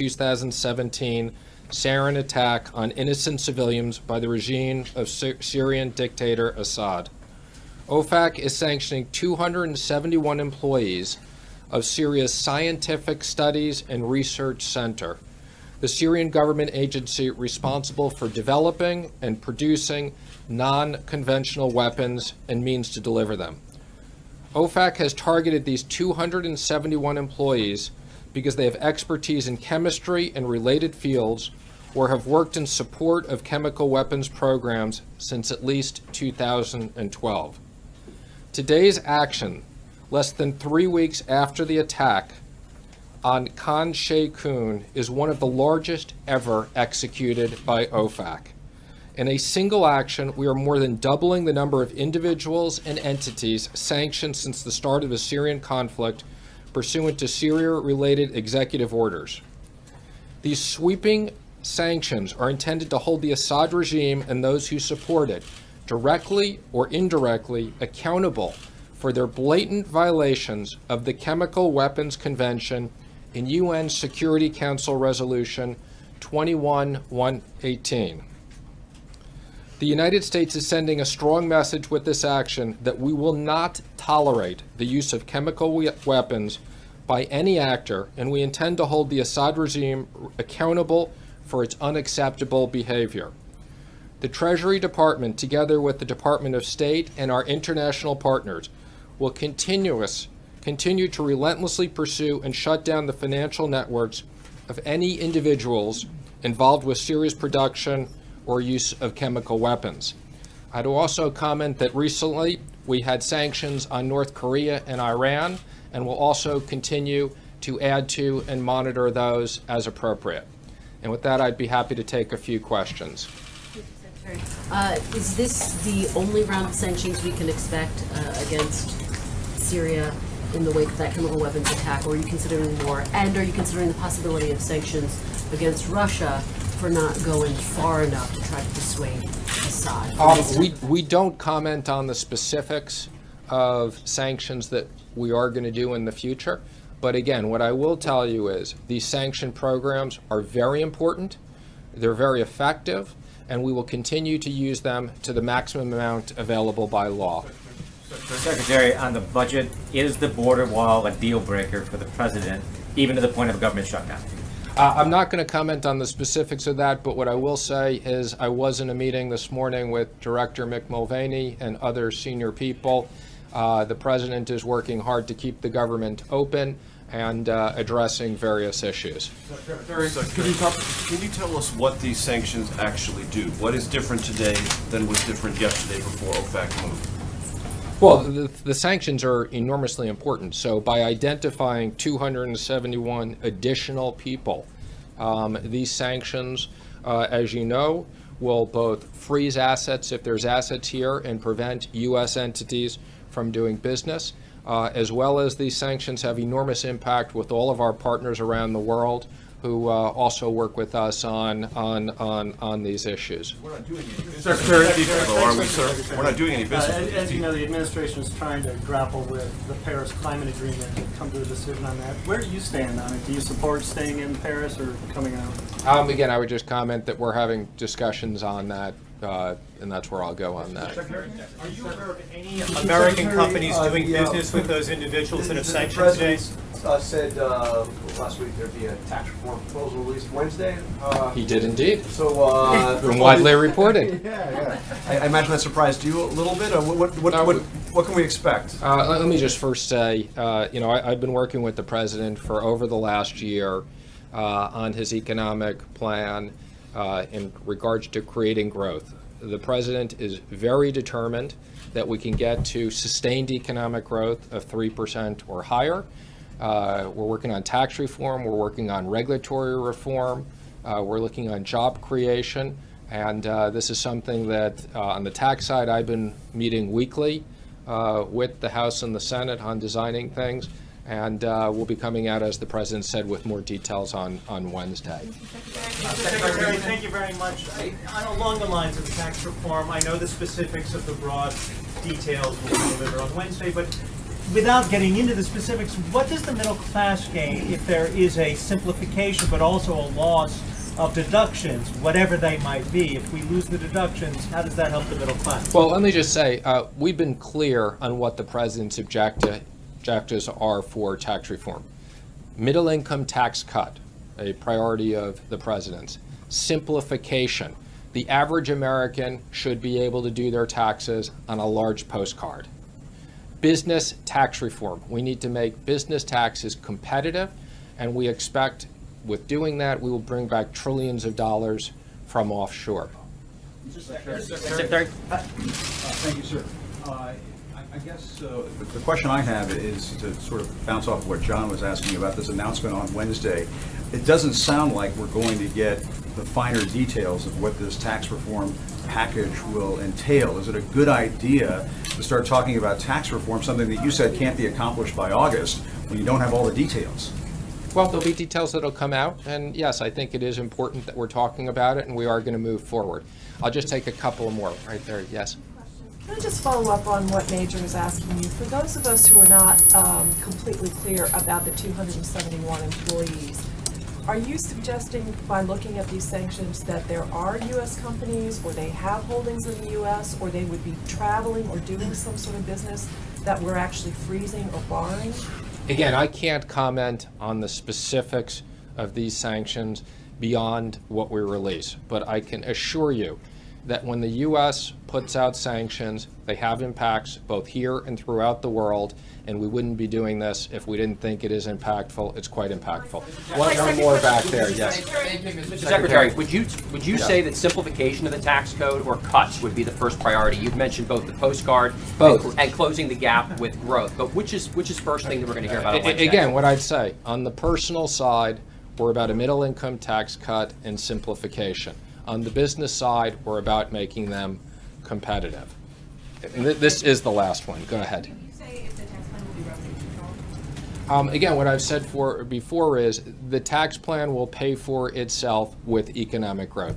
2017 sarin attack on innocent civilians by the regime of Syrian dictator Assad. OFAC is sanctioning 271 employees of Syria's Scientific Studies and Research Center, the Syrian government agency responsible for developing and producing non-conventional weapons and means to deliver them. OFAC has targeted these 271 employees because they have expertise in chemistry and related fields or have worked in support of chemical weapons programs since at least 2012. Today's action, less than 3 weeks after the attack on Khan Sheikhoun, is one of the largest ever executed by OFAC. In a single action, we are more than doubling the number of individuals and entities sanctioned since the start of the Syrian conflict pursuant to Syria-related executive orders. These sweeping sanctions are intended to hold the Assad regime and those who support it, directly or indirectly, accountable for their blatant violations of the Chemical Weapons Convention in UN Security Council Resolution 21-118. The United States is sending a strong message with this action that we will not tolerate the use of chemical weapons by any actor, and we intend to hold the Assad regime accountable for its unacceptable behavior. The Treasury Department, together with the Department of State and our international partners, will continue to relentlessly pursue and shut down the financial networks of any individuals involved with Syria's production or use of chemical weapons. I'd also comment that recently we had sanctions on North Korea and Iran, and will also continue to add to and monitor those as appropriate. And with that, I'd be happy to take a few questions. Is this the only round of sanctions we can expect against Syria in the wake of that chemical weapons attack, or are you considering more? And are you considering the possibility of sanctions against Russia for not going far enough to try to dissuade Assad? We don't comment on the specifics of sanctions that we are going to do in the future. But again, what I will tell you is these sanction programs are very important, they're very effective, and we will continue to use them to the maximum amount available by law. Secretary, on the budget, is the border wall a deal breaker for the president, even to the point of a government shutdown? I'm not going to comment on the specifics of that, but what I will say is I was in a meeting this morning with Director Mick Mulvaney and other senior people. The president is working hard to keep the government open and addressing various issues. Can you tell us what these sanctions actually do? What is different today than was different yesterday before OFAC moved? Well, the sanctions are enormously important. So by identifying 271 additional people, these sanctions, as you know, will both freeze assets if there's assets here and prevent U.S. entities from doing business, as well as these sanctions have enormous impact with all of our partners around the world who also work with us on these issues. We're not doing any business. Secretary, are we, sir? We're not doing any business. As you know, the administration is trying to grapple with the Paris Climate Agreement and come to a decision on that. Where do you stand on it? Do you support staying in Paris or coming out? Again, I would just comment that we're having discussions on that, and that's where I'll go on that. Secretary, are you aware of any American companies doing business with those individuals that have sanctioned today? Said last week there'd be a tax reform proposal released Wednesday. He did indeed. So been widely reported. Yeah. I imagine that surprised you a little bit. What can we expect? Let me just first say, I've been working with the president for over the last year on his economic plan in regards to creating growth. The president is very determined that we can get to sustained economic growth of 3% or higher. We're working on tax reform, we're working on regulatory reform, we're looking on job creation, and this is something that on the tax side I've been meeting weekly with the House and the Senate on designing things, and we'll be coming out, as the president said, with more details on Wednesday. Secretary, thank you very much. Along the lines of tax reform, I know the specifics of the broad details will be delivered on Wednesday, but without getting into the specifics, what does the middle class gain if there is a simplification but also a loss of deductions, whatever they might be? If we lose the deductions, how does that help the middle class? Well, let me just say, we've been clear on what the president's objectives are for tax reform. Middle income tax cut, a priority of the president's. Simplification. The average American should be able to do their taxes on a large postcard. Business tax reform. We need to make business taxes competitive, and we expect with doing that, we will bring back trillions of dollars from offshore. Secretary? Thank you, sir. I guess the question I have is to sort of bounce off of what John was asking about this announcement on Wednesday. It doesn't sound like we're going to get the finer details of what this tax reform package will entail. Is it a good idea to start talking about tax reform, something that you said can't be accomplished by August, when you don't have all the details? Well, there'll be details that'll come out, and yes, I think it is important that we're talking about it, and we are going to move forward. I'll just take a couple more right there. Yes. Can I just follow up on what Major was asking you? For those of us who are not completely clear about the 271 employees, are you suggesting by looking at these sanctions that there are U.S. companies, or they have holdings in the U.S., or they would be traveling or doing some sort of business that we're actually freezing or barring? Again, I can't comment on the specifics of these sanctions beyond what we release, but I can assure you that when the U.S. puts out sanctions, they have impacts both here and throughout the world, and we wouldn't be doing this if we didn't think it is impactful. It's quite impactful. One more back there, yes. Mr. Secretary, would you say that simplification of the tax code or cuts would be the first priority? You've mentioned both the postcard and closing the gap with growth, but which is first thing that we're going to hear about on Wednesday? Again, what I'd say, on the personal side, we're about a middle income tax cut and simplification. On the business side, we're about making them competitive. And this is the last one. Go ahead. Can you say if the tax plan will be revenue neutral? Again, what I've said before is the tax plan will pay for itself with economic growth.